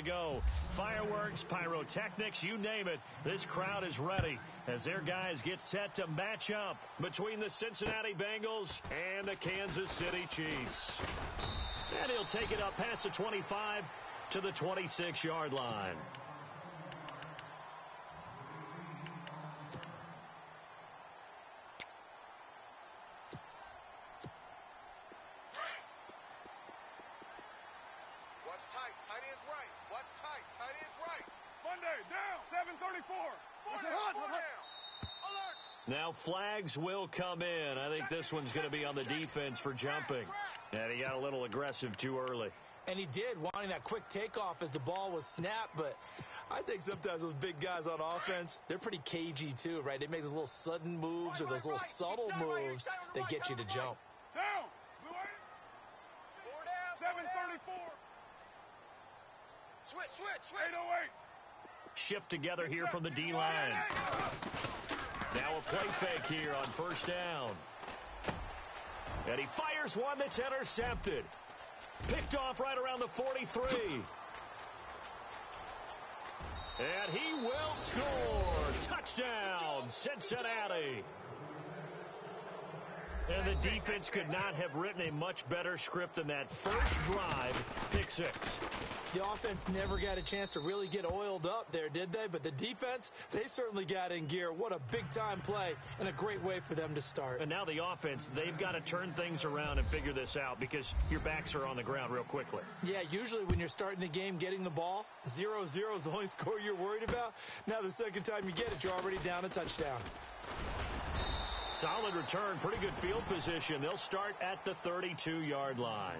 go. Fireworks, pyrotechnics, you name it. This crowd is ready as their guys get set to match up between the Cincinnati Bengals and the Kansas City Chiefs. And he'll take it up past the 25 to the 26-yard line. Now flags will come in. I think this one's going to be on the defense for jumping. And he got a little aggressive too early. And he did, wanting that quick takeoff as the ball was snapped. But I think sometimes those big guys on offense, they're pretty cagey too, right? They make those little sudden moves or those little subtle moves that get you to jump. Down. 734. Switch. 808. Shift together here from the D-line. Now a play fake here on first down. And he fires one that's intercepted. Picked off right around the 43. And he will score. Touchdown, Cincinnati. And the defense could not have written a much better script than that first drive, pick six. The offense never got a chance to really get oiled up there, did they? But the defense, they certainly got in gear. What a big-time play and a great way for them to start. And now the offense, they've got to turn things around and figure this out because your backs are on the ground real quickly. Yeah, usually when you're starting the game getting the ball, 0-0 is the only score you're worried about. Now the second time you get it, you're already down a touchdown. Solid return, pretty good field position. They'll start at the 32-yard line.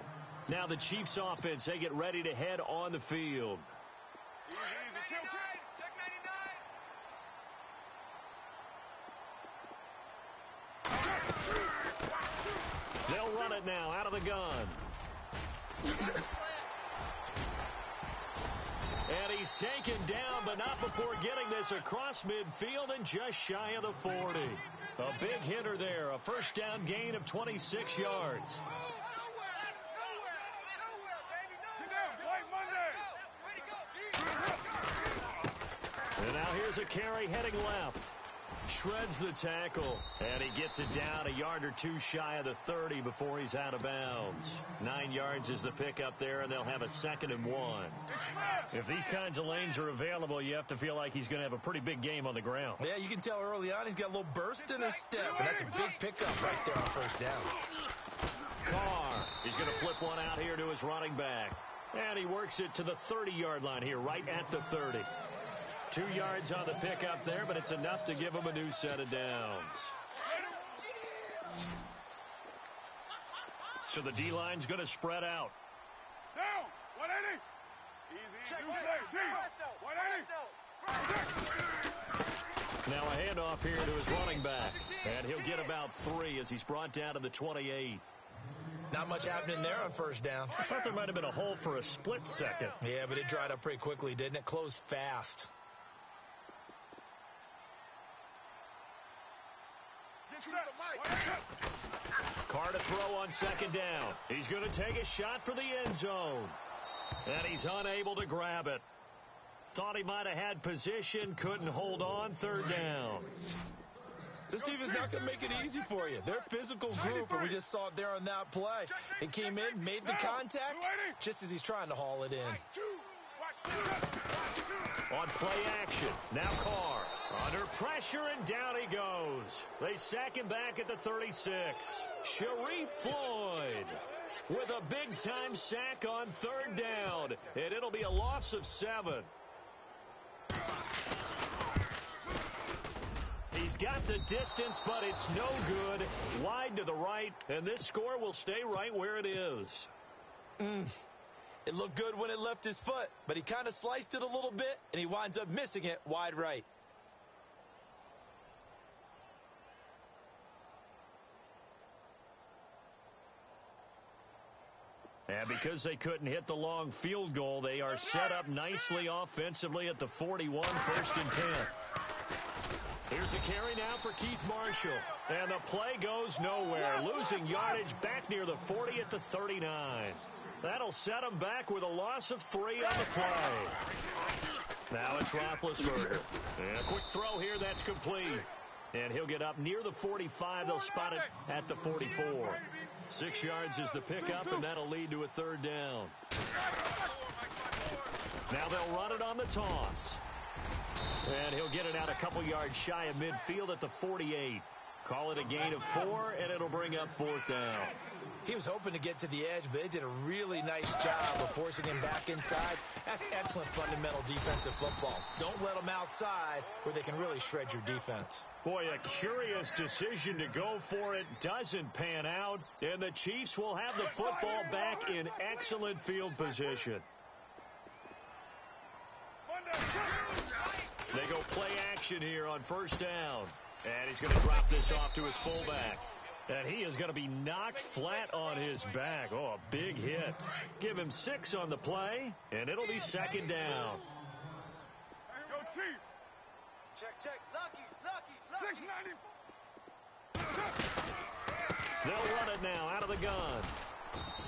Now the Chiefs offense, they get ready to head on the field. Check 99. They'll run it now out of the gun. And he's taken down, but not before getting this across midfield and just shy of the 40. A big hitter there, a first down gain of 26 yards. And now here's a carry heading left. Shreds the tackle. And he gets it down a yard or two shy of the 30 before he's out of bounds. 9 yards is the pickup there, and they'll have a 2nd and 1. If these kinds of lanes are available, you have to feel like he's going to have a pretty big game on the ground. Yeah, you can tell early on he's got a little burst in his step, and that's a big pickup right there on first down. Carr, he's going to flip one out here to his running back. And he works it to the 30-yard line here, right at the 30. 2 yards on the pickup there, but it's enough to give him a new set of downs. So the D-line's going to spread out. Down, 180. Easy. 180. Now a handoff here to his running back. And he'll get about 3 as he's brought down to the 28. Not much happening there on first down. I thought there might have been a hole for a split second. Yeah, but it dried up pretty quickly, didn't it? Closed fast. Carr to throw on second down. He's going to take a shot for the end zone. And he's unable to grab it. Thought he might have had position, couldn't hold on, third down. This team is not going to make it easy for you. They're a physical group, and we just saw it there on that play. He came in, made the contact, just as he's trying to haul it in. On play action, now Carr. Under pressure, and down he goes. They sack him back at the 36. Sharif Floyd with a big-time sack on third down, and it'll be a loss of 7. He's got the distance, but it's no good. Wide to the right, and this score will stay right where it is. It looked good when it left his foot, but he kind of sliced it a little bit, and he winds up missing it wide right. And because they couldn't hit the long field goal, they are set up nicely offensively at the 41, 1st and 10. Here's a carry now for Keith Marshall. And the play goes nowhere. Losing yardage back near the 40 at the 39. That'll set him back with a loss of 3 on the play. Now it's Roethlisberger. And a quick throw here that's complete. And he'll get up near the 45. They'll spot it at the 44. 6 yards is the pickup, and that'll lead to a 3rd down. Now they'll run it on the toss. And he'll get it out a couple yards shy of midfield at the 48. Call it a gain of 4, and it'll bring up 4th down. He was hoping to get to the edge, but they did a really nice job of forcing him back inside. That's excellent fundamental defensive football. Don't let them outside where they can really shred your defense. Boy, a curious decision to go for it doesn't pan out, and the Chiefs will have the football back in excellent field position. They go play action here on 1st down. And he's going to drop this off to his fullback. And he is going to be knocked flat on his back. Oh, a big hit. Give him 6 on the play, and it'll be 2nd down. Go, Chief. Check. Lucky. 690. They'll run it now out of the gun.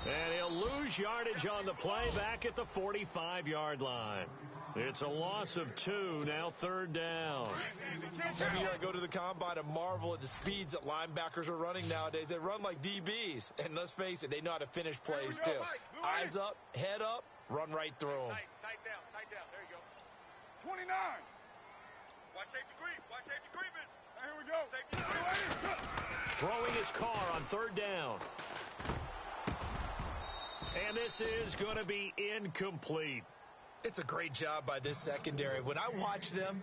And he'll lose yardage on the play back at the 45-yard line. It's a loss of 2, now 3rd down. Every year I go to the combine and marvel at the speeds that linebackers are running nowadays. They run like DBs. And let's face it, they know how to finish plays too. Eyes up, head up, run right through them. Tight down. There you go. 29. Watch safety creeping. Here we go. Safety creeping. Throwing his car on 3rd down. And this is going to be incomplete. It's a great job by this secondary. When I watch them,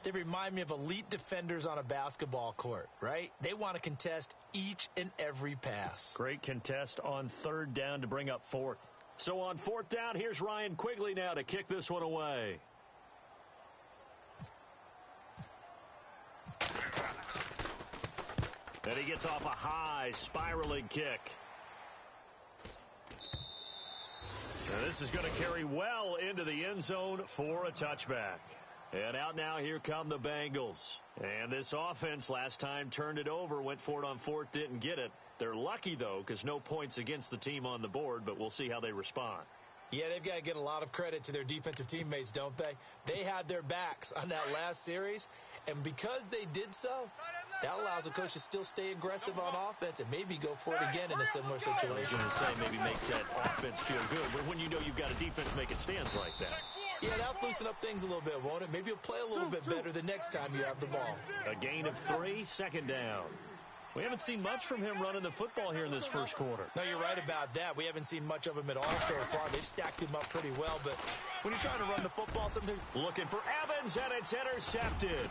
they remind me of elite defenders on a basketball court, right? They want to contest each and every pass. Great contest on 3rd down to bring up 4th. So on 4th down, here's Ryan Quigley now to kick this one away. And he gets off a high spiraling kick. And this is going to carry well into the end zone for a touchback. And out now, here come the Bengals. And this offense last time turned it over, went for it on 4th, didn't get it. They're lucky, though, because no points against the team on the board, but we'll see how they respond. Yeah, they've got to get a lot of credit to their defensive teammates, don't they? They had their backs on that last series, and because they did so, that allows the coach to still stay aggressive on offense and maybe go for it again in a similar situation. I was going to say maybe makes that offense feel good, but when you know you've got a defense making stands like that. Yeah, that'll loosen up things a little bit, won't it? Maybe you'll play a little bit better the next time you have the ball. A gain of 3, 2nd down. We haven't seen much from him running the football here in this first quarter. No, you're right about that. We haven't seen much of him at all so far. They've stacked him up pretty well, but when you're trying to run the football, something... Looking for Evans, and it's intercepted.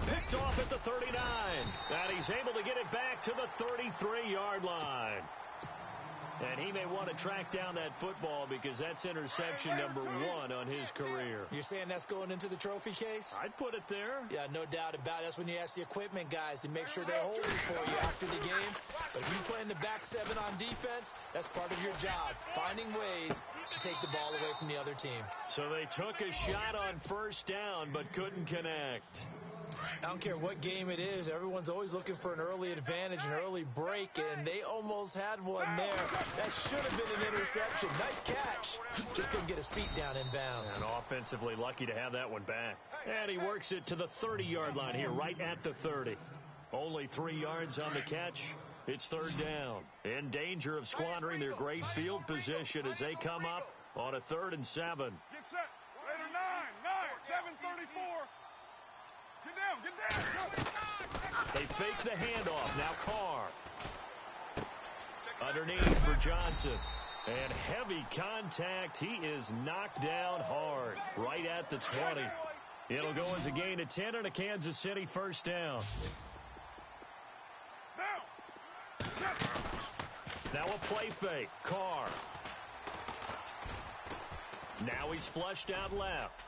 Picked off at the 39, and he's able to get it back to the 33-yard line. And he may want to track down that football because that's interception number 1 on his career. You're saying that's going into the trophy case? I'd put it there. Yeah, no doubt about it. That's when you ask the equipment guys to make sure they hold it for you after the game. But if you play in the back 7 on defense, that's part of your job, finding ways to take the ball away from the other team. So they took a shot on 1st down but couldn't connect. I don't care what game it is. Everyone's always looking for an early advantage, an early break, and they almost had one there. That should have been an interception. Nice catch. Just couldn't get his feet down in bounds. And offensively lucky to have that one back. And he works it to the 30-yard line here, right at the 30. Only 3 yards on the catch. It's 3rd down. In danger of squandering their great field position as they come up on a 3rd and 7. Get set. Later, 9, 7:34. Get down. They fake the handoff. Now Carr. Underneath for Johnson. And heavy contact. He is knocked down hard. Right at the 20. It'll go as a gain of 10 and a Kansas City 1st down. Now a play fake. Carr. Now he's flushed out left.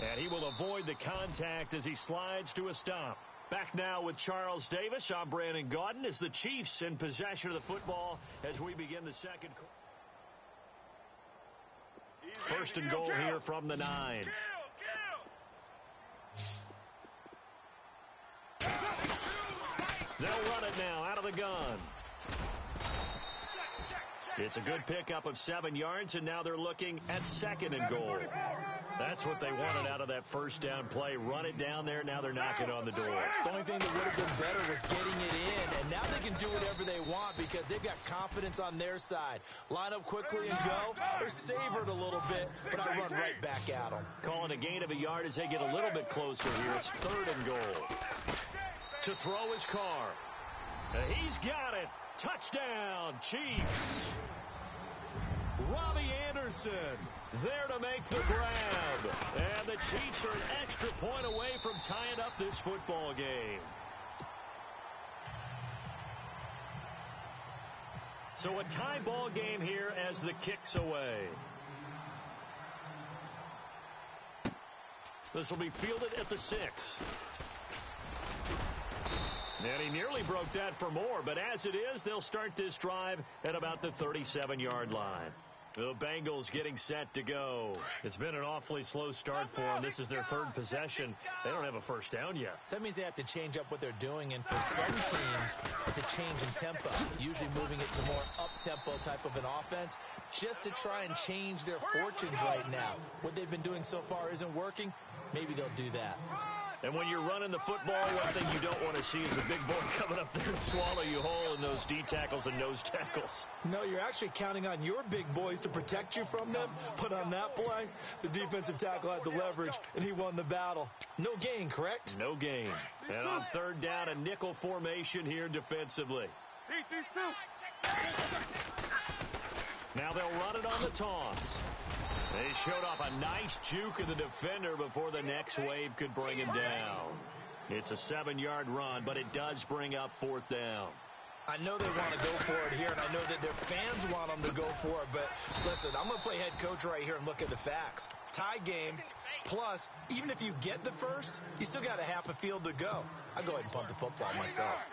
And he will avoid the contact as he slides to a stop. Back now with Charles Davis. I'm Brandon Gaudin as the Chiefs in possession of the football as we begin the second quarter. 1st and goal here from the 9. They'll run it now out of the gun. It's a good pickup of 7 yards, and now they're looking at 2nd and goal. That's what they wanted out of that first down play. Run it down there. Now they're knocking on the door. The only thing that would have been better was getting it in, and now they can do whatever they want because they've got confidence on their side. Line up quickly and go. They're savored a little bit, but I run right back at them. Calling a gain of a yard as they get a little bit closer here. It's 3rd and goal. To throw his car. He's got it. Touchdown, Chiefs. Robbie Anderson there to make the grab. And the Chiefs are an extra point away from tying up this football game. So a tie ball game here as the kick's away. This will be fielded at the 6. And he nearly broke that for more, but as it is, they'll start this drive at about the 37-yard line. The Bengals getting set to go. It's been an awfully slow start for them. This is their 3rd possession. They don't have a first down yet. So that means they have to change up what they're doing, and for some teams, it's a change in tempo, usually moving it to more up-tempo type of an offense, just to try and change their fortunes right now. What they've been doing so far isn't working. Maybe they'll do that. And when you're running the football, one thing you don't want to see is a big boy coming up there and swallow you whole in those D tackles and nose tackles. No, you're actually counting on your big boys to protect you from them. But on that play, the defensive tackle had the leverage, and he won the battle. No gain, correct? No gain. And on 3rd down, a nickel formation here defensively. Heat these two. Now they'll run it on the toss. They showed off a nice juke of the defender before the next wave could bring him down. It's a 7-yard run, but it does bring up 4th down. I know they want to go for it here, and I know that their fans want them to go for it, but listen, I'm going to play head coach right here and look at the facts. Tie game, plus, even if you get the first, you still got a half a field to go. I'll go ahead and punt the football myself.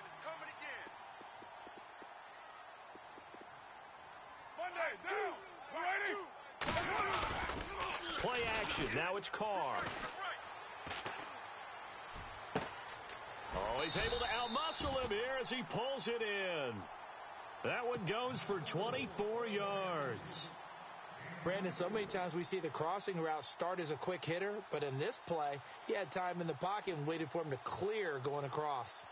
Monday, down. Ready? Play action. Now it's Carr. Oh, he's able to outmuscle him here as he pulls it in. That one goes for 24 yards. Brandon, so many times we see the crossing route start as a quick hitter, but in this play, he had time in the pocket and waited for him to clear going across.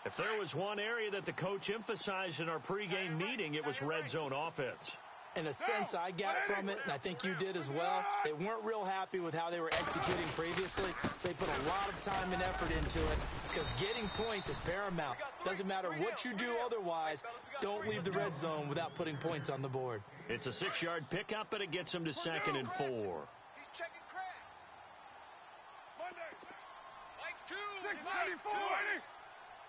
If there was one area that the coach emphasized in our pregame meeting, it was red zone offense. In a sense, I got from it, and I think you did as well, they weren't real happy with how they were executing previously, so they put a lot of time and effort into it because getting points is paramount. Doesn't matter what you do otherwise, don't leave the red zone without putting points on the board. It's a 6-yard pickup, but it gets them to 2nd and 4. He's checking crack. Monday. Like 2. 6:34. Ready?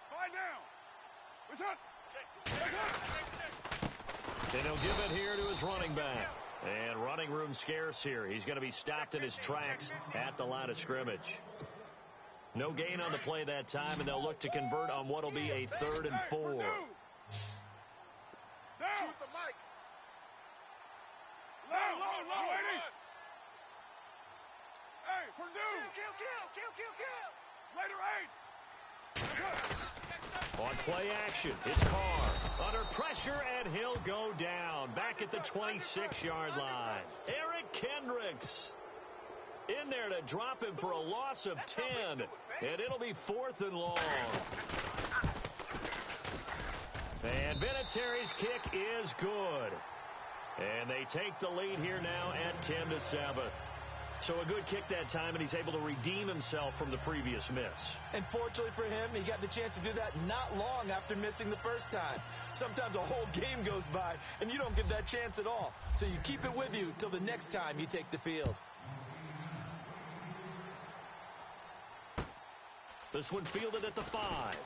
5 down. What's up? And he'll give it here to his running back. And running room scarce here. He's going to be stopped in his tracks at the line of scrimmage. No gain on the play that time, and they'll look to convert on what will be a 3rd and 4. Down. Choose the mic. Low, Eddie. Hey, Purdue. Kill. Later, 8. On play action, it's Carr. Under pressure, and he'll go down. Back at the 26-yard line. Eric Kendricks in there to drop him for a loss of 10. And it'll be 4th and long. And Vinatieri's kick is good. And they take the lead here now at 10-7. So a good kick that time, and he's able to redeem himself from the previous miss. And fortunately for him, he got the chance to do that not long after missing the first time. Sometimes a whole game goes by, and you don't get that chance at all. So you keep it with you till the next time you take the field. This one fielded at the 5.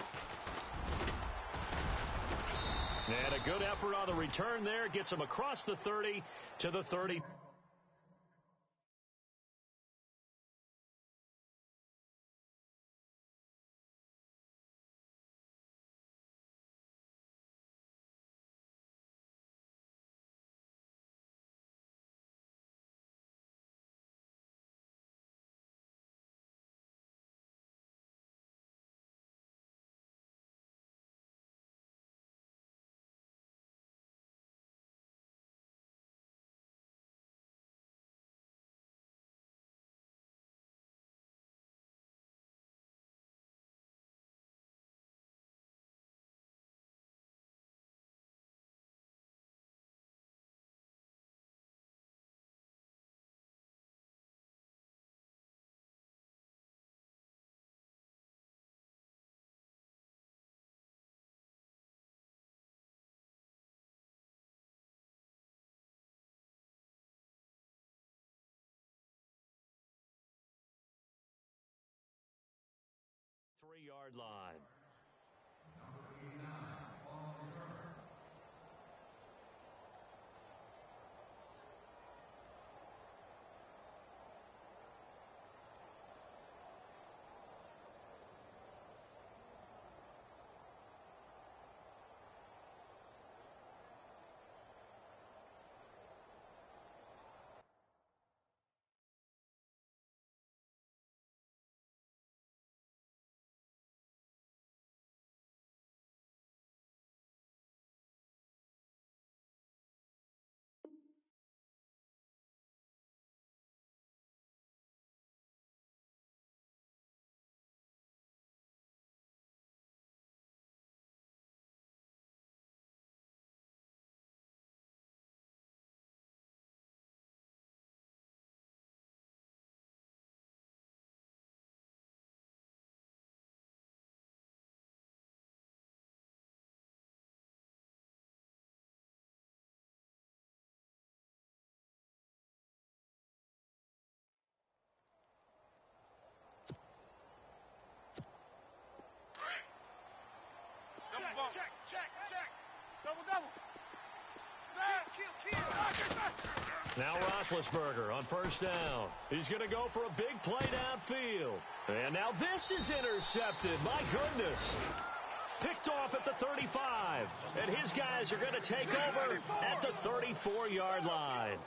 And a good effort on the return there. Gets him across the 30 to the 30. yard line. Check. Double. Kill. Now Roethlisberger on first down. He's going to go for a big play downfield. And now this is intercepted. My goodness. Picked off at the 35. And his guys are going to take over at the 34-yard line.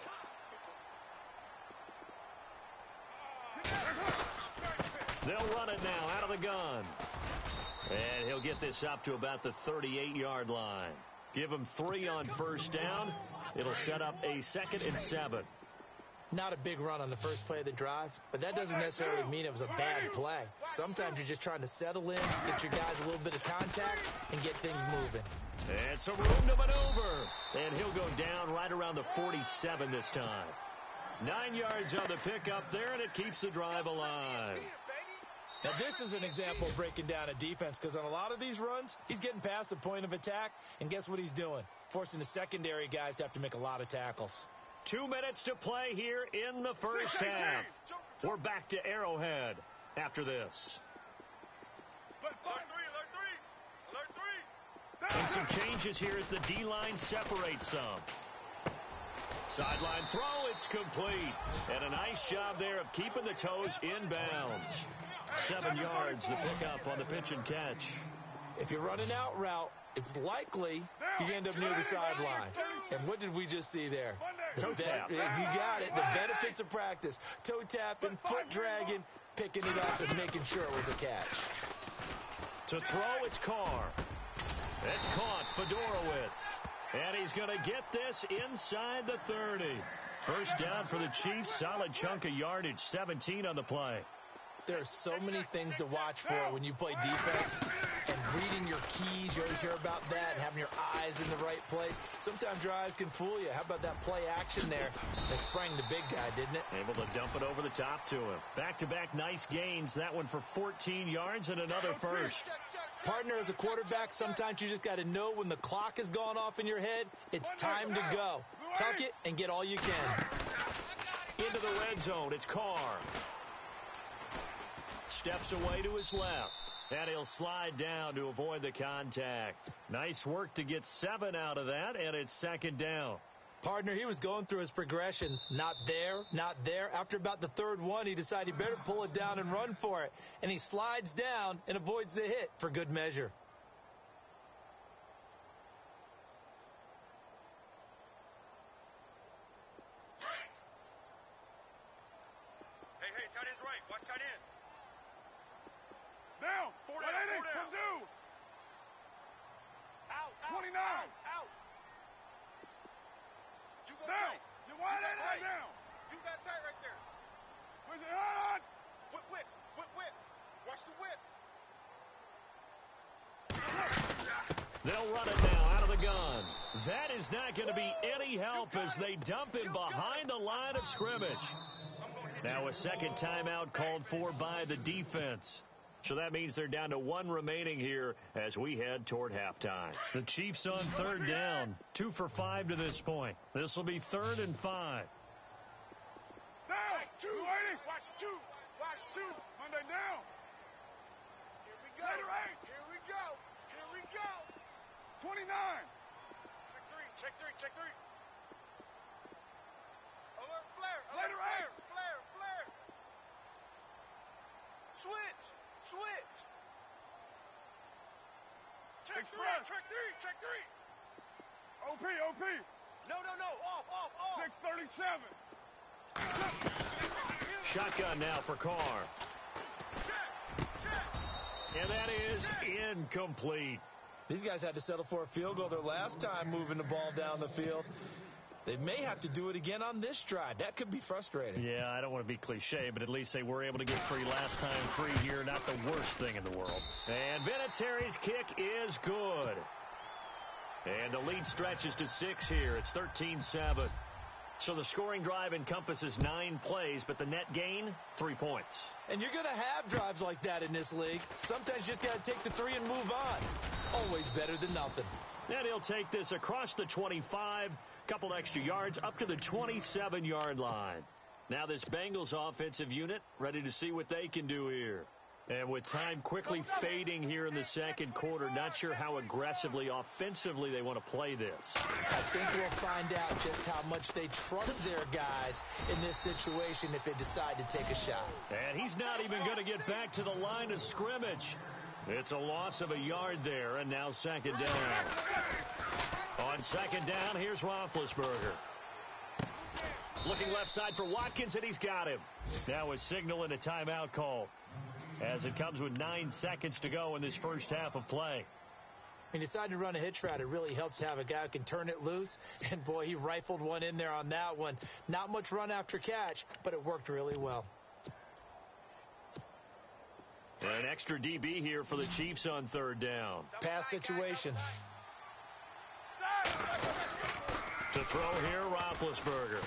They'll run it now out of the gun. And he'll get this up to about the 38-yard line. Give him 3 on first down. It'll set up a 2nd and 7. Not a big run on the first play of the drive, but that doesn't necessarily mean it was a bad play. Sometimes you're just trying to settle in, get your guys a little bit of contact, and get things moving. And some room to maneuver. And he'll go down right around the 47 this time. 9 yards on the pickup there, and it keeps the drive alive. Now, this is an example of breaking down a defense, because on a lot of these runs, he's getting past the point of attack, and guess what he's doing? Forcing the secondary guys to have to make a lot of tackles. 2 minutes to play here in the first half. We're back to Arrowhead after this. Alert three. And some changes here as the D-line separates some. Sideline throw, it's complete. And a nice job there of keeping the toes in bounds. 7 yards the pickup on the pitch and catch. If you're running out route, it's likely you end up near the sideline. And what did we just see there? Toe tap. You got it. The benefits of practice. Toe tapping, foot dragging, picking it up, and making sure it was a catch. To throw, it's Carr. It's caught, Fedorowicz. And he's going to get this inside the 30. First down for the Chiefs. Solid chunk of yardage, 17 on the play. There are so many things to watch for when you play defense, and reading your keys, you always hear about that, and having your eyes in the right place. Sometimes your eyes can fool you. How about that play action there? They sprang the big guy, didn't it? Able to dump it over the top to him. Back-to-back nice gains. That one for 14 yards and another first. Partner, as a quarterback, sometimes you just got to know when the clock has gone off in your head, it's time to go. Tuck it and get all you can. Into the red zone. It's Carr. Steps away to his left. And he'll slide down to avoid the contact. Nice work to get 7 out of that, and it's 2nd down. Partner, he was going through his progressions. Not there, not there. After about the 3rd one, he decided he better pull it down and run for it. And he slides down and avoids the hit for good measure. Hey, tight end's right. Watch tight end. Down. 4 What down, inning? 4 down. From due. Out. 29. Out. You go Down. tight. You want it? tight. Down. You got tight right there. Where's it? Hold on. Whip. Watch the whip. They'll run it now out of the gun. That is not going to be any help as they dump him behind the line of scrimmage. Now a second timeout called for by the defense. So that means they're down to 1 remaining here as we head toward halftime. The Chiefs on 3rd down. 2 for 5 to this point. This will be 3rd and 5. Down. Two. You waiting? Watch two. Monday down. Here we go. Later 8. Here we go. Here we go. 29. Check three. Alert, flare. Later, Flare. Switch. Check Express. three. OP. No. Off. 637. Shotgun now for Carr. Check. And that is incomplete. These guys had to settle for a field goal their last time moving the ball down the field. They may have to do it again on this drive. That could be frustrating. Yeah, I don't want to be cliche, but at least they were able to get free last time. Free here, not the worst thing in the world. And Vinatieri's kick is good. And the lead stretches to 6 here. It's 13-7. So the scoring drive encompasses 9 plays, but the net gain, 3 points. And you're going to have drives like that in this league. Sometimes you just got to take the 3 and move on. Always better than nothing. And he'll take this across the 25, couple extra yards, up to the 27-yard line. Now this Bengals offensive unit ready to see what they can do here. And with time quickly fading here in the second quarter, not sure how aggressively, offensively they want to play this. I think we'll find out just how much they trust their guys in this situation if they decide to take a shot. And he's not even going to get back to the line of scrimmage. It's a loss of a yard there, and now second down. On second down, here's Roethlisberger. Looking left side for Watkins, and he's got him. Now a signal and a timeout call, as it comes with 9 seconds to go in this first half of play. He decided to run a hitch route. It really helps to have a guy who can turn it loose. And, boy, he rifled one in there on that one. Not much run after catch, but it worked really well. An extra DB here for the Chiefs on third down. Pass situation. To throw here, Roethlisberger.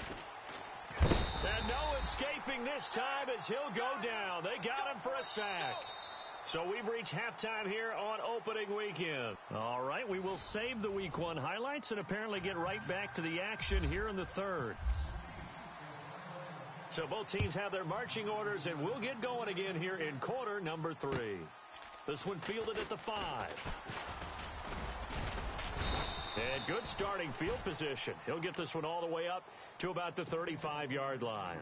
And no escaping this time as he'll go down. They got him for a sack. So we've reached halftime here on opening weekend. All right, we will save the Week 1 highlights and apparently get right back to the action here in the third. So both teams have their marching orders, and we'll get going again here in quarter number 3. This one fielded at the 5. And good starting field position. He'll get this one all the way up to about the 35-yard line.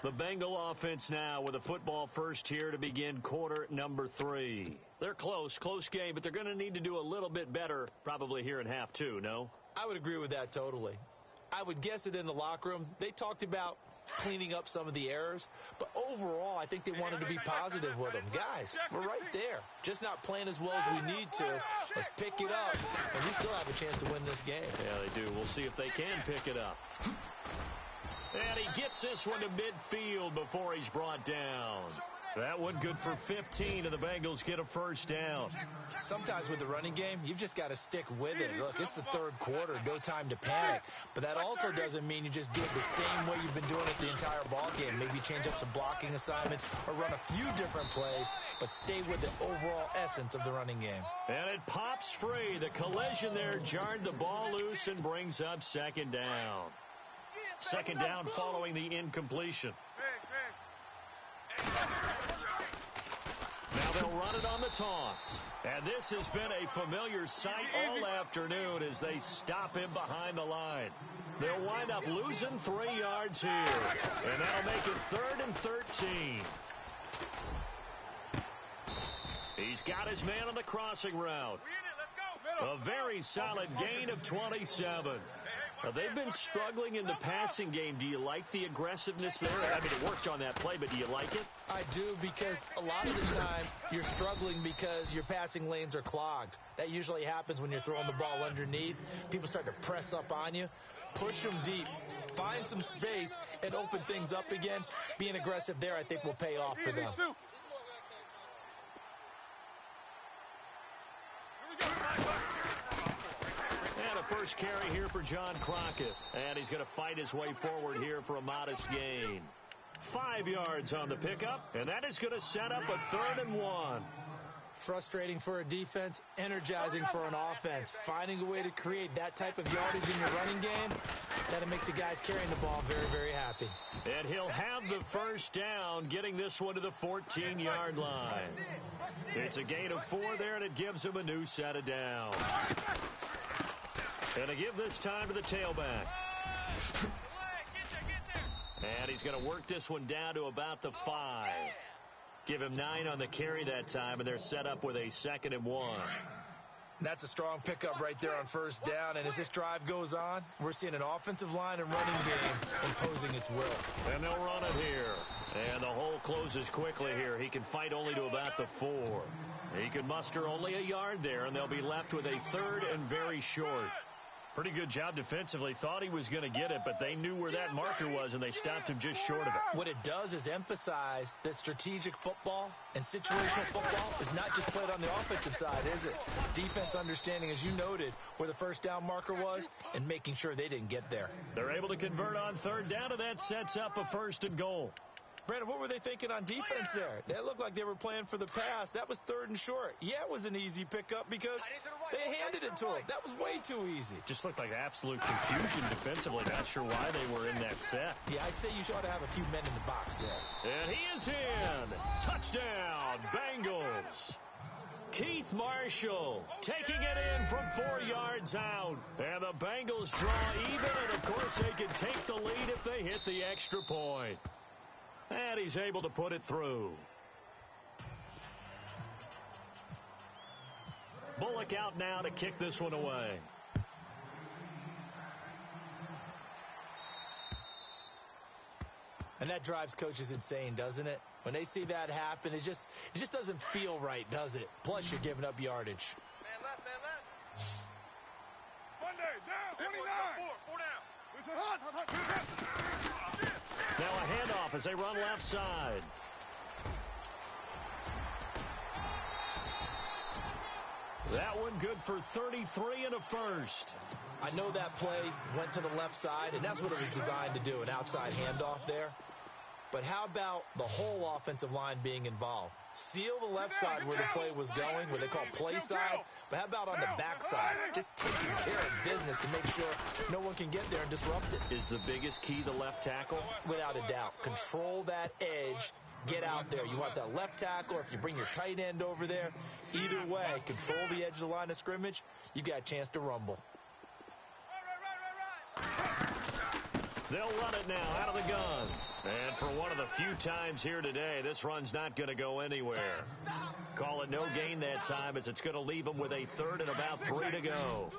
The Bengal offense now with a football first here to begin quarter number 3. They're close game, but they're going to need to do a little bit better probably here in half 2, no? I would agree with that totally. I would guess it in the locker room. They talked about cleaning up some of the errors, but overall I think they wanted to be positive with them. Guys, we're right there. Just not playing as well as we need to. Let's pick it up, and we still have a chance to win this game. Yeah, they do. We'll see if they can pick it up. And he gets this one to midfield before he's brought down. That one good for 15, and the Bengals get a first down. Sometimes with the running game, you've just got to stick with it. Look, it's the third quarter, no time to panic. But that also doesn't mean you just do it the same way you've been doing it the entire ball game. Maybe change up some blocking assignments or run a few different plays, but stay with the overall essence of the running game. And it pops free. The collision there jarred the ball loose and brings up second down. Second down following the incompletion. Now they'll run it on the toss. And this has been a familiar sight all afternoon as they stop him behind the line. They'll wind up losing 3 yards here. And that'll make it 3rd and 13. He's got his man on the crossing route. A very solid gain of 27. Now, they've been struggling in the passing game. Do you like the aggressiveness there? I mean, it worked on that play, but do you like it? I do, because a lot of the time you're struggling because your passing lanes are clogged. That usually happens when you're throwing the ball underneath. People start to press up on you. Push them deep. Find some space and open things up again. Being aggressive there, I think, will pay off for them. First carry here for John Crockett. And he's going to fight his way forward here for a modest gain. 5 yards on the pickup, and that is going to set up a 3rd and 1. Frustrating for a defense, energizing for an offense. Finding a way to create that type of yardage in your running game, that'll make the guys carrying the ball very, very happy. And he'll they'll have the first down, getting this one to the 14-yard line. It's a gain of 4 there, and it gives them a new set of downs. And to give this time to the tailback. And he's going to work this one down to about the 5. Give him 9 on the carry that time, and they're set up with a 2nd and 1. That's a strong pickup right there on first down. And as this drive goes on, we're seeing an offensive line and running game imposing its will. And they'll run it here. And the hole closes quickly here. He can fight only to about the 4. He can muster only a yard there, and they'll be left with a 3rd and very short. Pretty good job defensively. Thought he was going to get it, but they knew where that marker was, and they stopped him just short of it. What it does is emphasize that strategic football and situational football is not just played on the offensive side, is it? Defense understanding, as you noted, where the first down marker was and making sure they didn't get there. They're able to convert on 3rd down, and that sets up a 1st and goal. Brandon, what were they thinking on defense there? They looked like they were playing for the pass. That was 3rd and short. Yeah, it was an easy pickup because they handed it to him. That was way too easy. Just looked like absolute confusion defensively. Not sure why they were in that set. Yeah, I'd say you ought to have a few men in the box there. And he is in. Touchdown, Bengals. Keith Marshall taking it in from 4 yards out. And the Bengals draw even, and of course they can take the lead if they hit the extra point. And he's able to put it through. Bullock out now to kick this one away. And that drives coaches insane, doesn't it? When they see that happen, it just doesn't feel right, does it? Plus, you're giving up yardage. Man left, man left. Monday, down, 29. 4 down. Listen, hot. Now a handoff as they run left side. That one good for 33 and a 1st. I know that play went to the left side, and that's what it was designed to do, an outside handoff there. But how about the whole offensive line being involved? Seal the left side where the play was going, where they call play side. But how about on the back side? Just taking care of business to make sure no one can get there and disrupt it. Is the biggest key the left tackle? Without a doubt. Control that edge. Get out there. You want that left tackle, or if you bring your tight end over there, either way, control the edge of the line of scrimmage, you got a chance to rumble. They'll run it now out of the gun. And for one of the few times here today, this run's not going to go anywhere. Call it no gain that time, as it's going to leave them with a 3rd and about 3 to go.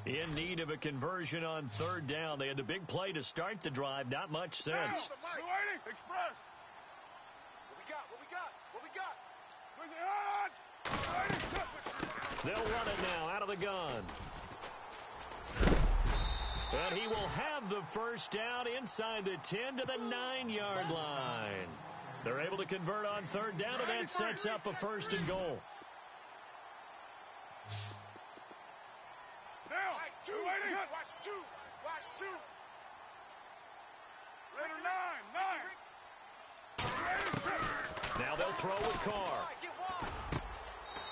In need of a conversion on 3rd down. They had the big play to start the drive. Not much sense. Express. What we got? They'll run it now out of the gun. And he will have the first down inside the 10 to the 9-yard line. They're able to convert on 3rd down, and that sets up a 1st and goal. Now, Watch two. Later, 9. Now they'll throw with Carr.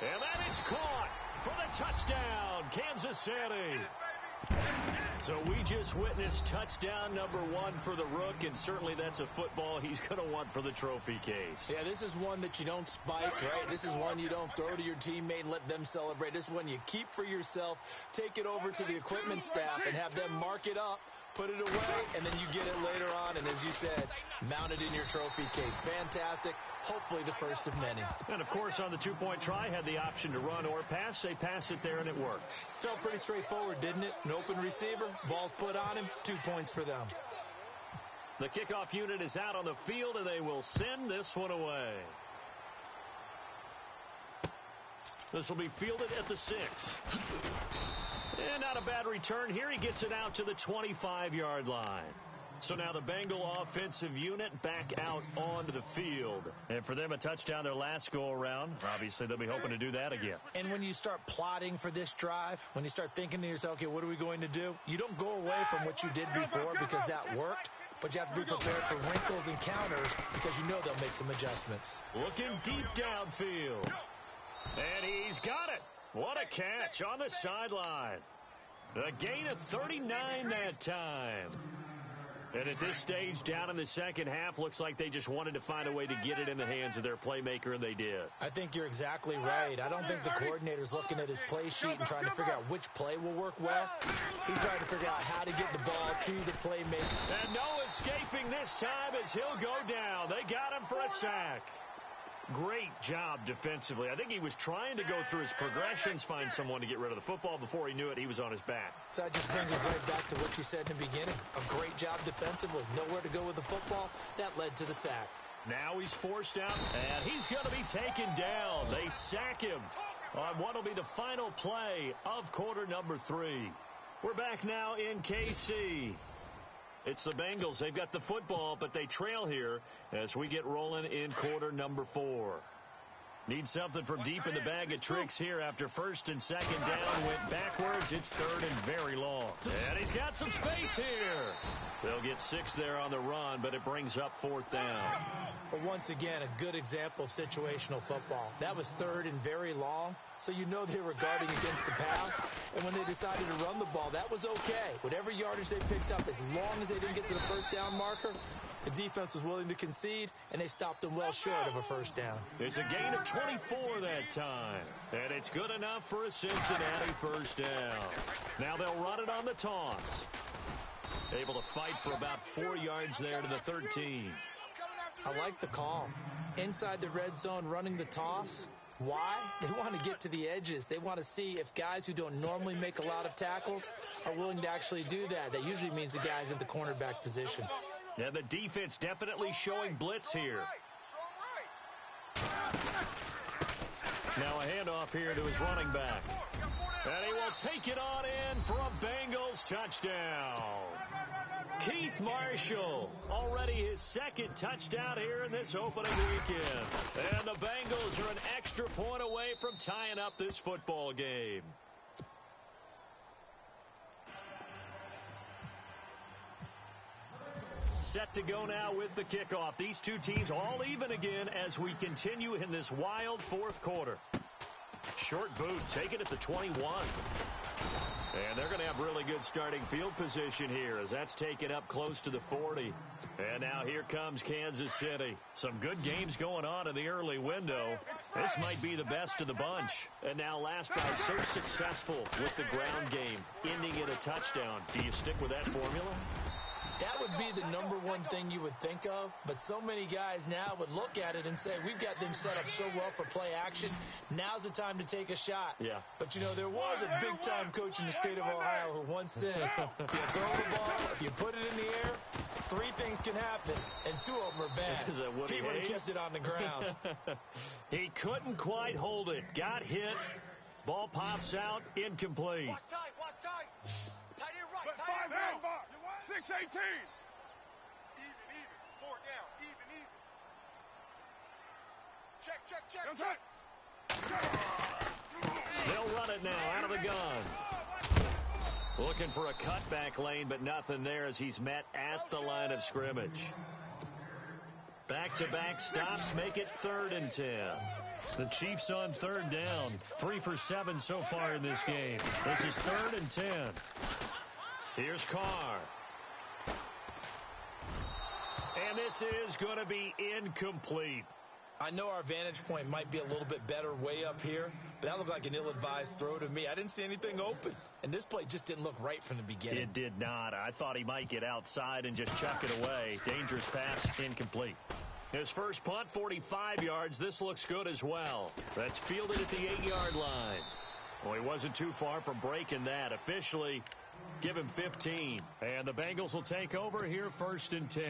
And that is caught for the touchdown, Kansas City. So we just witnessed touchdown number 1 for the Rook, and certainly that's a football he's going to want for the trophy case. Yeah, this is one that you don't spike, right? This is one you don't throw to your teammate and let them celebrate. This is one you keep for yourself, take it over to the equipment staff, and have them mark it up, put it away, and then you get it later on, and as you said, mount it in your trophy case. Fantastic. Hopefully the first of many. And, of course, on the 2-point try, had the option to run or pass. They passed it there, and it worked. Felt pretty straightforward, didn't it? An open receiver, ball's put on him, 2 points for them. The kickoff unit is out on the field, and they will send this one away. This will be fielded at the 6. And not a bad return here. He gets it out to the 25-yard line. So now the Bengal offensive unit back out onto the field. And for them, a touchdown their last go-around. Obviously, they'll be hoping to do that again. And when you start plotting for this drive, when you start thinking to yourself, okay, what are we going to do? You don't go away from what you did before because that worked, but you have to be prepared for wrinkles and counters because you know they'll make some adjustments. Looking deep downfield. And he's got it. What a catch on the sideline. A gain of 39 that time. And at this stage, down in the second half, looks like they just wanted to find a way to get it in the hands of their playmaker, and they did. I think you're exactly right. I don't think the coordinator's looking at his play sheet and trying to figure out which play will work well. He's trying to figure out how to get the ball to the playmaker. And no escaping this time as he'll go down. They got him for a sack. Great job defensively. I think he was trying to go through his progressions, find someone to get rid of the football. Before he knew it, he was on his back. So that just brings us right back to what you said in the beginning. A great job defensively. Nowhere to go with the football. That led to the sack. Now he's forced out, and he's going to be taken down. They sack him on what will be the final play of quarter number 3. We're back now in KC. It's the Bengals. They've got the football, but they trail here as we get rolling in quarter number 4. Need something from deep in the bag of tricks here after first and second down went backwards. It's third and very long. And he's got some space here. They'll get 6 there on the run, but it brings up 4th down. But once again, a good example of situational football. That was third and very long, so you know they were guarding against the pass. And when they decided to run the ball, that was okay. Whatever yardage they picked up, as long as they didn't get to the first down marker, the defense was willing to concede, and they stopped them well short of a first down. It's a gain of 24 that time, and it's good enough for a Cincinnati first down. Now they'll run it on the toss. Able to fight for about 4 yards there to the 13. I like the call. Inside the red zone, running the toss. Why? They want to get to the edges. They want to see if guys who don't normally make a lot of tackles are willing to actually do that. That usually means the guys in the cornerback position. Yeah, the defense definitely showing blitz here. Now a handoff here to his running back. And he will take it on in for a Bengals touchdown. Keith Marshall, already his 2nd touchdown here in this opening weekend. And the Bengals are an extra point away from tying up this football game. Set to go now with the kickoff. These two teams all even again as we continue in this wild 4th quarter. Short boot, taken at the 21. And they're going to have really good starting field position here as that's taken up close to the 40. And now here comes Kansas City. Some good games going on in the early window. This might be the best of the bunch. And now last drive so successful with the ground game, ending in a touchdown. Do you stick with that formula? That would be the number one thing you would think of, but so many guys now would look at it and say, we've got them set up so well for play action. Now's the time to take a shot. Yeah. But, you know, there was a big-time coach in the state of Ohio who once said, if you throw the ball, if you put it in the air, 3 things can happen, and 2 of them are bad. Is that what he would have kept it on the ground. He couldn't quite hold it. Got hit. Ball pops out. Incomplete. Watch tight. Tight end right. But Tight 5 end man right. box. 6-18. Even. 4 down. Even. Check. They'll run it now out of the gun. Looking for a cutback lane, but nothing there as he's met at the line of scrimmage. Back-to-back stops make it 3rd and 10. The Chiefs on 3rd down. 3 for 7 so far in this game. This is 3rd and 10. Here's Carr. And this is going to be incomplete. I know our vantage point might be a little bit better way up here, but that looked like an ill-advised throw to me. I didn't see anything open, and this play just didn't look right from the beginning. It did not. I thought he might get outside and just chuck it away. Dangerous pass, incomplete. His first punt, 45 yards. This looks good as well. That's fielded at the 8-yard line. Well, he wasn't too far from breaking that. Officially, give him 15. And the Bengals will take over here 1st and 10.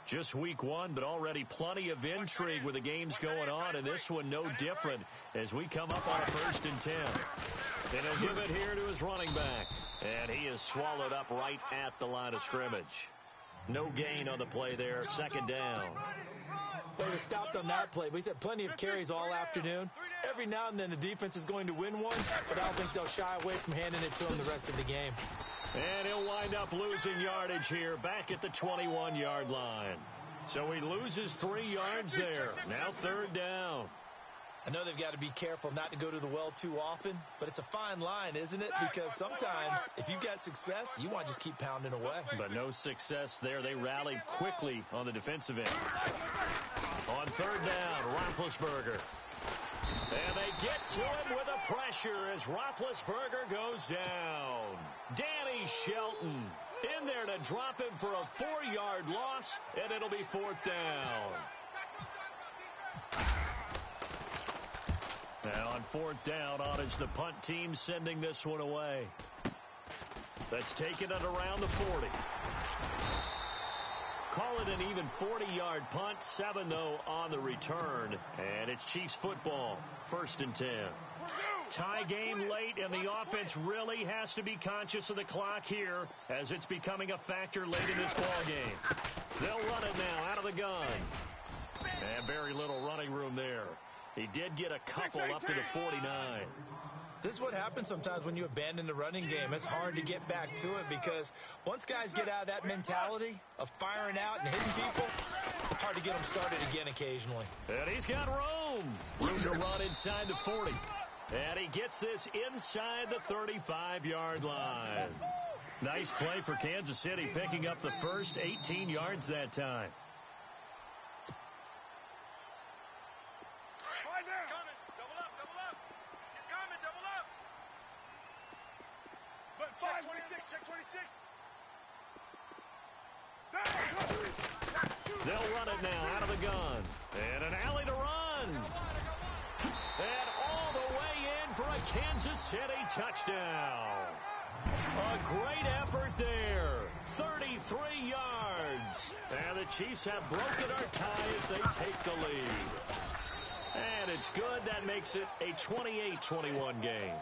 Just week 1, but already plenty of intrigue with the games going on, and this one no different as we come up on a 1st and 10. And he'll give it here to his running back. And he is swallowed up right at the line of scrimmage. No gain on the play there, 2nd down. Well, he was stopped on that play, but he's had plenty of carries all afternoon. Every now and then the defense is going to win one, but I don't think they'll shy away from handing it to him the rest of the game. And he'll wind up losing yardage here back at the 21-yard line. So he loses 3 yards there. Now 3rd down. I know they've got to be careful not to go to the well too often, but it's a fine line, isn't it? Because sometimes if you've got success, you want to just keep pounding away. But no success there. They rallied quickly on the defensive end. On third down, Roethlisberger. And they get to him with a pressure as Roethlisberger goes down. Danny Shelton in there to drop him for a 4-yard loss, and it'll be fourth down. Now on fourth down, on is the punt team sending this one away. That's taken at around the 40. Call it an even 40-yard punt. 7, though, on the return. And it's Chiefs football. 1st and 10. Tie game late, and the offense really has to be conscious of the clock here as it's becoming a factor late in this ball game. They'll run it now out of the gun. And very little running room there. He did get a couple up to the 49. This is what happens sometimes when you abandon the running game. It's hard to get back to it because once guys get out of that mentality of firing out and hitting people, hard to get them started again occasionally. And he's got room to run inside the 40. And he gets this inside the 35-yard line. Nice play for Kansas City, picking up the first 18 yards that time. They'll run it now out of the gun. And an alley to run. And all the way in for a Kansas City touchdown. A great effort there. 33 yards. And the Chiefs have broken our tie as they take the lead. And it's good. That makes it a 28-21 game.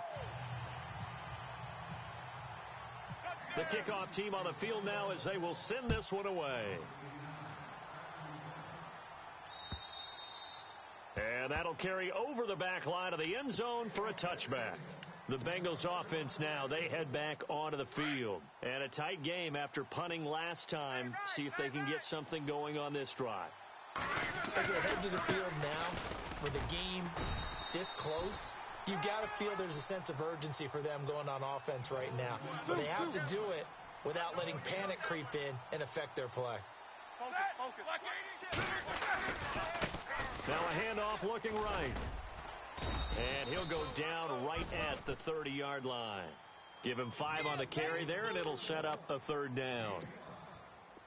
The kickoff team on the field now as they will send this one away. And that'll carry over the back line of the end zone for a touchback. The Bengals offense now, they head back onto the field. And a tight game after punting last time. See if they can get something going on this drive. As they head to the field now, with the game this close, you've got to feel there's a sense of urgency for them going on offense right now. But they have to do it without letting panic creep in and affect their play. Now a handoff looking right. And he'll go down right at the 30-yard line. Give him 5 on the carry there, and it'll set up a 3rd down.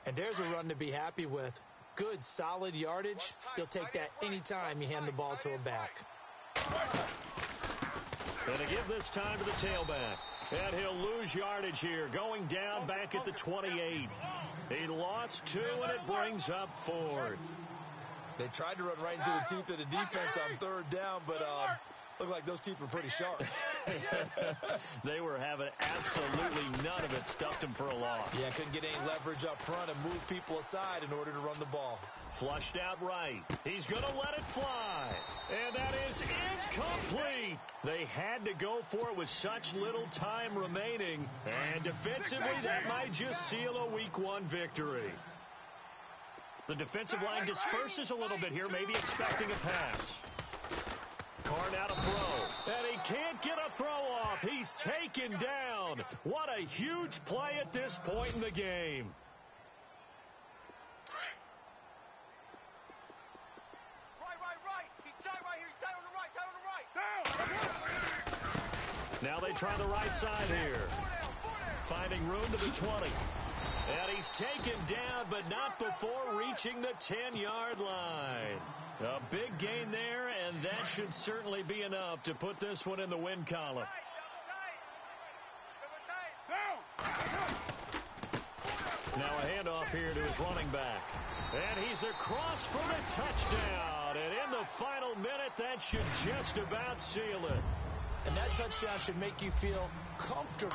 And there's a run to be happy with. Good, solid yardage. They'll take that anytime you hand the ball to a back. And to give this time to the tailback. And he'll lose yardage here, going down back at the 28. He lost 2, and it brings up 4th. They tried to run right into the teeth of the defense on 3rd down, but looked like those teeth were pretty sharp. They were having absolutely none of it. Stuffed him for a loss. Yeah, couldn't get any leverage up front and move people aside in order to run the ball. Flushed out right. He's going to let it fly. And that is incomplete. They had to go for it with such little time remaining. And defensively, that might just seal a Week 1 victory. The defensive line disperses a little bit here, maybe expecting a pass. Carr now to throw. And he can't get a throw off. He's taken down. What a huge play at this point in the game. Right. He's tight right here. He's tight on the right. Down. Now they try the right side here. Finding room to the 20. And he's taken down, but not before reaching the 10-yard line. A big gain there, and that should certainly be enough to put this one in the win column. Now a handoff here to his running back. And he's across for the touchdown. And in the final minute, that should just about seal it. And that touchdown should make you feel comfortable.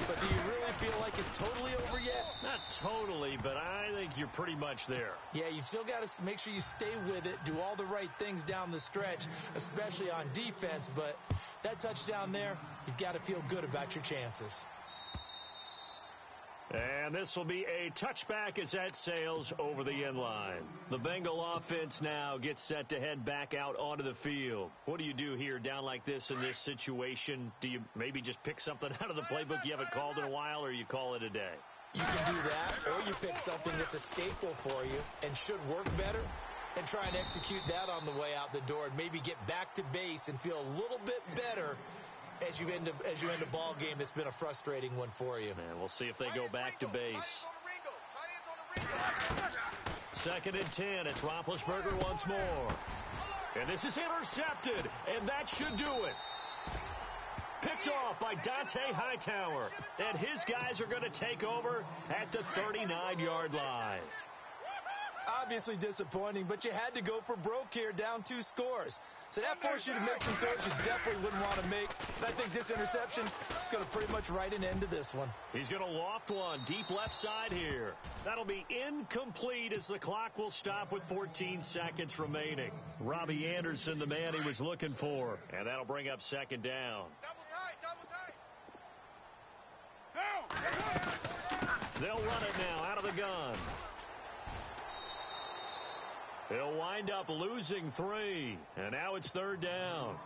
But do you really feel like it's totally over yet? Not totally, but I think you're pretty much there. Yeah, you've still got to make sure you stay with it, do all the right things down the stretch, especially on defense. But that touchdown there, you've got to feel good about your chances. And this will be a touchback as that sails over the end line. The Bengal offense now gets set to head back out onto the field. What do you do here down like this in this situation? Do you maybe just pick something out of the playbook you haven't called in a while, or you call it a day? You can do that, or you pick something that's a staple for you and should work better and try and execute that on the way out the door and maybe get back to base and feel a little bit better as you end a ball game that's been a frustrating one for you. Man, we'll see if they go back to base. 2nd and 10. It's Roethlisberger once more. And this is intercepted, and that should do it. Picked off by Dante Hightower. And his guys are going to take over at the 39-yard line. Obviously disappointing, but you had to go for broke here, down 2 scores. So that forced you to make some throws you definitely wouldn't want to make. And I think this interception is going to pretty much write an end to this one. He's going to loft one deep left side here. That'll be incomplete as the clock will stop with 14 seconds remaining. Robbie Anderson, the man he was looking for. And that'll bring up 2nd down. They'll run it now out of the gun. He'll wind up losing 3, and now it's 3rd down.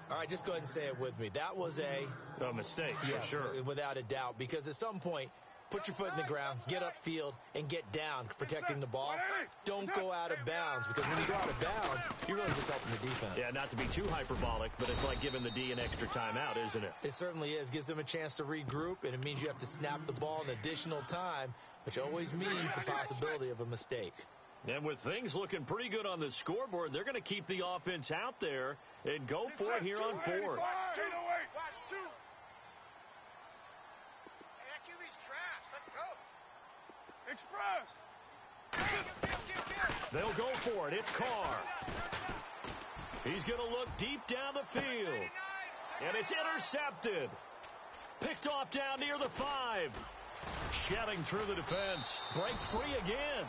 All right, just go ahead and say it with me. That was a mistake, yes, for sure. Without a doubt, because at some point, put your foot in the ground, get upfield, and get down protecting the ball. Don't go out of bounds, because when you go out of bounds, you're really just helping the defense. Yeah, not to be too hyperbolic, but it's like giving the D an extra timeout, isn't it? It certainly is. Gives them a chance to regroup, and it means you have to snap the ball an additional time, which always means the possibility of a mistake. And with things looking pretty good on the scoreboard, they're going to keep the offense out there and go for it here on 4th. Watch 2. Hey, that QB's trash. Let's go. Express. They'll go for it. It's Carr. He's going to look deep down the field. And it's intercepted. Picked off down near the 5. Shedding through the defense. Breaks free again.